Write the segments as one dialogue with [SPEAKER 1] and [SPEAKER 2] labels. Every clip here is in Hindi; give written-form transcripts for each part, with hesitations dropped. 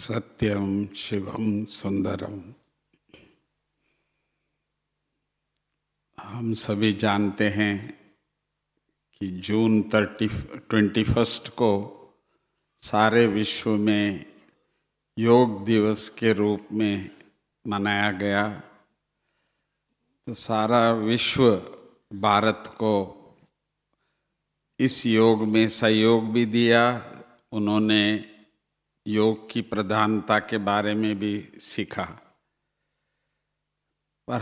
[SPEAKER 1] सत्यम शिवम सुंदरम। हम सभी जानते हैं कि जून 21 को सारे विश्व में योग दिवस के रूप में मनाया गया। तो सारा विश्व भारत को इस योग में सहयोग भी दिया। उन्होंने योग की प्रधानता के बारे में भी सीखा। पर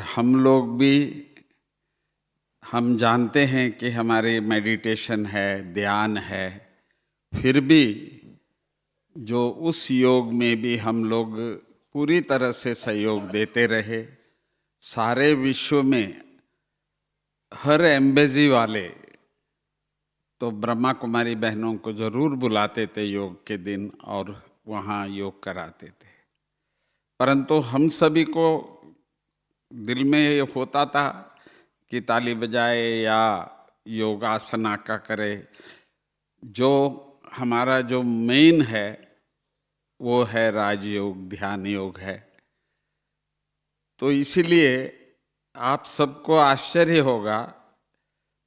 [SPEAKER 1] हम जानते हैं कि हमारे मेडिटेशन है, ध्यान है, फिर भी जो उस योग में भी हम लोग पूरी तरह से सहयोग देते रहे। सारे विश्व में हर एम्बेसी वाले तो ब्रह्मा कुमारी बहनों को जरूर बुलाते थे योग के दिन और वहाँ योग कराते थे। परंतु हम सभी को दिल में ये होता था कि ताली बजाए या योगासना का करे। जो हमारा जो मेन है वो है राजयोग, ध्यान योग है। तो इसीलिए आप सबको आश्चर्य होगा,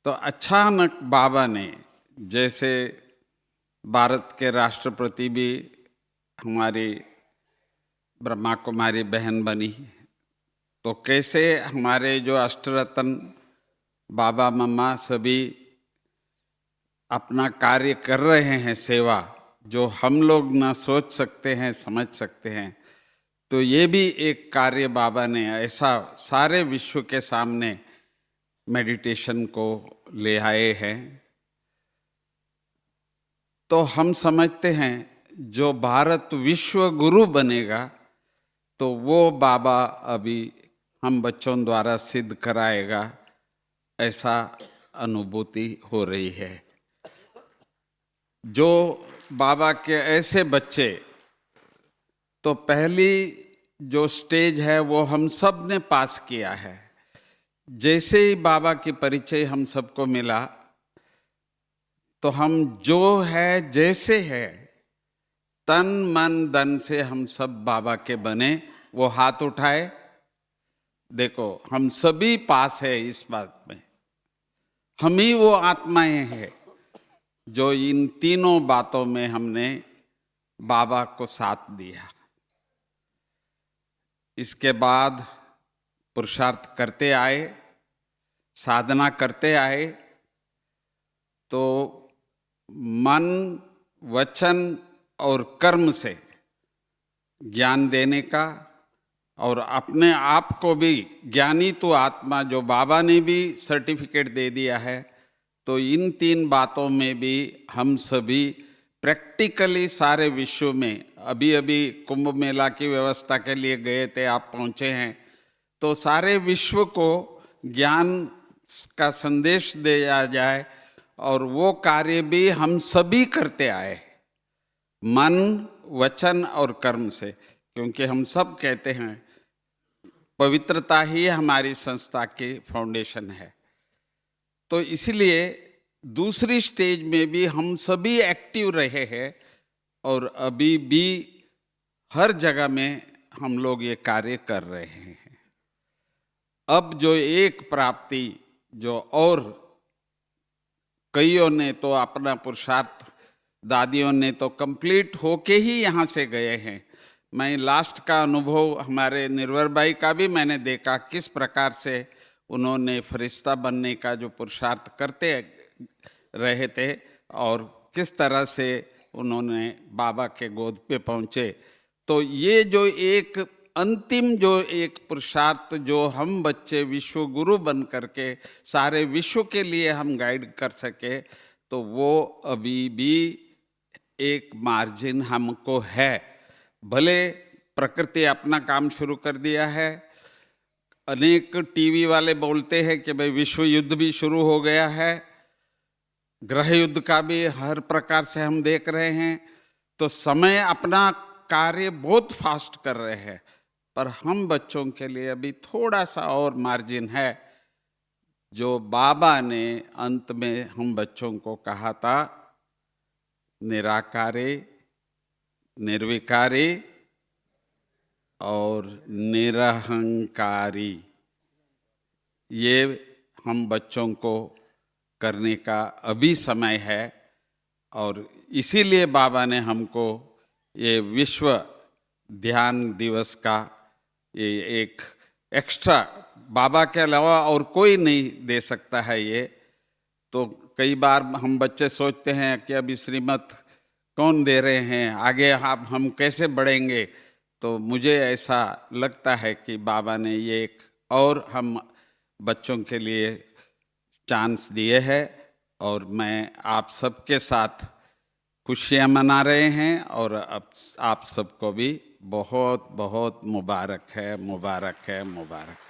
[SPEAKER 1] तो अचानक बाबा ने, जैसे भारत के राष्ट्रपति भी हमारी ब्रह्मा कुमारी बहन बनी, तो कैसे हमारे जो अष्टरत्न बाबा मम्मा सभी अपना कार्य कर रहे हैं, सेवा जो हम लोग ना सोच सकते हैं, समझ सकते हैं। तो ये भी एक कार्य बाबा ने ऐसा सारे विश्व के सामने मेडिटेशन को ले आए हैं। तो हम समझते हैं जो भारत विश्व गुरु बनेगा तो वो बाबा अभी हम बच्चों द्वारा सिद्ध कराएगा, ऐसा अनुभूति हो रही है। जो बाबा के ऐसे बच्चे, तो पहली जो स्टेज है वो हम सब ने पास किया है। जैसे ही बाबा की परिचय हम सबको मिला तो हम जो है जैसे है तन मन धन से हम सब बाबा के बने। वो हाथ उठाए, देखो हम सभी पास है इस बात में। हम ही वो आत्माएं हैं जो इन तीनों बातों में हमने बाबा को साथ दिया। इसके बाद पुरुषार्थ करते आए, साधना करते आए, तो मन, वचन और कर्म से ज्ञान देने का और अपने आप को भी ज्ञानी तो आत्मा, जो बाबा ने भी सर्टिफिकेट दे दिया है। तो इन तीन बातों में भी हम सभी प्रैक्टिकली सारे विश्व में, अभी अभी कुंभ मेला की व्यवस्था के लिए गए थे, आप पहुँचे हैं, तो सारे विश्व को ज्ञान का संदेश दिया जाए और वो कार्य भी हम सभी करते आए, मन, वचन और कर्म से। क्योंकि हम सब कहते हैं पवित्रता ही हमारी संस्था की फाउंडेशन है। तो इसलिए दूसरी स्टेज में भी हम सभी एक्टिव रहे हैं और अभी भी हर जगह में हम लोग ये कार्य कर रहे हैं। अब जो एक प्राप्ति, जो और कईयों ने तो अपना पुरुषार्थ, दादियों ने तो कंप्लीट होके ही यहाँ से गए हैं। मैं लास्ट का अनुभव हमारे निर्वर भाई का भी मैंने देखा, किस प्रकार से उन्होंने फरिश्ता बनने का जो पुरुषार्थ करते रहे थे और किस तरह से उन्होंने बाबा के गोद पे पहुँचे। तो ये जो एक अंतिम जो एक पुरुषार्थ जो हम बच्चे विश्व गुरु बन करके सारे विश्व के लिए हम गाइड कर सके, तो वो अभी भी एक मार्जिन हमको है। भले प्रकृति अपना काम शुरू कर दिया है, अनेक टीवी वाले बोलते हैं कि भाई विश्व युद्ध भी शुरू हो गया है, ग्रह युद्ध का भी हर प्रकार से हम देख रहे हैं। तो समय अपना कार्य बहुत फास्ट कर रहे हैं, पर हम बच्चों के लिए अभी थोड़ा सा और मार्जिन है। जो बाबा ने अंत में हम बच्चों को कहा था, निराकारे, निर्विकारे, और निरहंकारी, ये हम बच्चों को करने का अभी समय है। और इसीलिए बाबा ने हमको ये विश्व ध्यान दिवस का ये एक एक्स्ट्रा, बाबा के अलावा और कोई नहीं दे सकता है ये। तो कई बार हम बच्चे सोचते हैं कि अभी श्रीमत कौन दे रहे हैं, आगे हम कैसे बढ़ेंगे। तो मुझे ऐसा लगता है कि बाबा ने ये एक और हम बच्चों के लिए चांस दिए है। और मैं आप सबके साथ खुशियाँ मना रहे हैं, और अब आप सबको भी बहुत बहुत मुबारक है, मुबारक है, मुबारक।